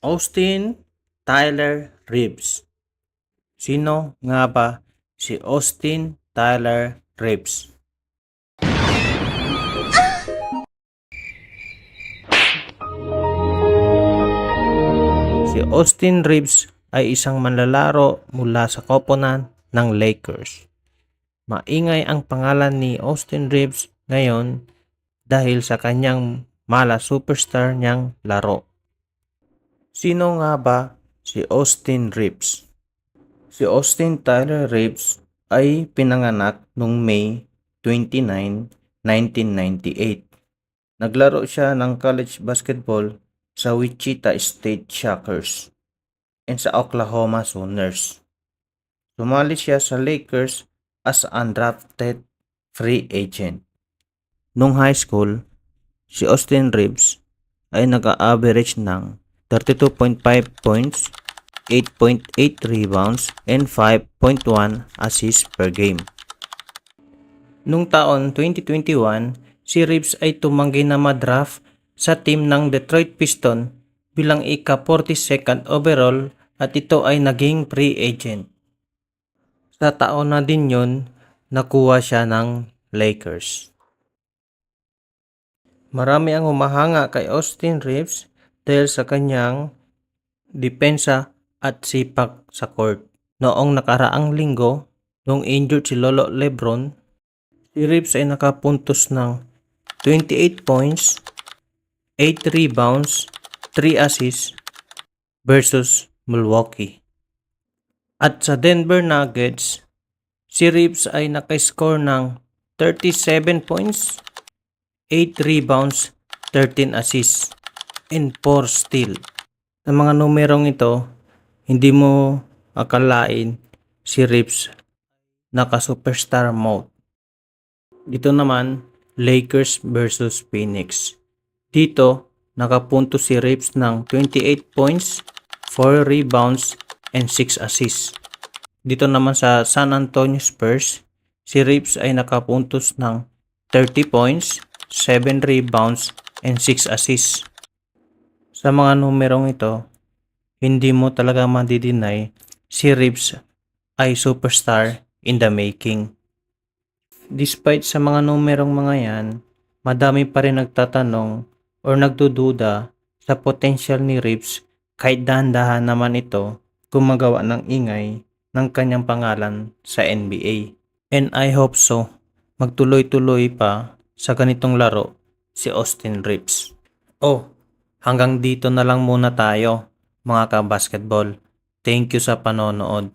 Austin Tyler Reeves. Sino nga ba si Austin Tyler Reeves? Si Austin Reeves ay isang manlalaro mula sa koponan ng Lakers. Maingay ang pangalan ni Austin Reeves ngayon dahil sa kanyang mala superstar niyang laro. Sino nga ba si Austin Reeves? Si Austin Tyler Reeves ay pinanganak noong May 29, 1998. Naglaro siya ng college basketball sa Wichita State Shockers and sa Oklahoma Sooners. Sumali siya sa Lakers as undrafted free agent. Nung high school, si Austin Reeves ay nag-a-average ng 32.5 points, 8.8 rebounds, and 5.1 assists per game. Nung taon 2021, si Reeves ay tumanggi na madraft sa team ng Detroit Pistons bilang ika-42nd overall at ito ay naging free agent. Sa taon na din yun, nakuha siya ng Lakers. Marami ang humahanga kay Austin Reeves dahil sa kanyang depensa at sipak sa court. Noong nakaraang linggo, nung injured si Lolo Lebron, si Reeves ay nakapuntos ng 28 points, 8 rebounds, 3 assists versus Milwaukee. At sa Denver Nuggets, si Reeves ay nakascore ng 37 points, 8 rebounds, 13 assists, and 4 steals. Sa mga numerong ito, hindi mo akalain si Reeves naka-superstar mode. Dito naman, Lakers versus Phoenix. Dito, nakapunto si Reeves ng 28 points, 4 rebounds, and 6 assists. Dito naman sa San Antonio Spurs, si Reeves ay nakapuntos ng 30 points, 7 rebounds, and 6 assists. Sa mga numerong ito, hindi mo talaga madideny si Reeves ay superstar in the making. Despite sa mga numerong mga yan, madami pa rin nagtatanong or nagdududa sa potential ni Reeves kahit dahan-dahan naman ito gumagawa ng ingay ng kanyang pangalan sa NBA. And I hope so, magtuloy-tuloy pa sa ganitong laro si Austin Reeves. Hanggang dito na lang muna tayo mga ka-basketball. Thank you sa panonood.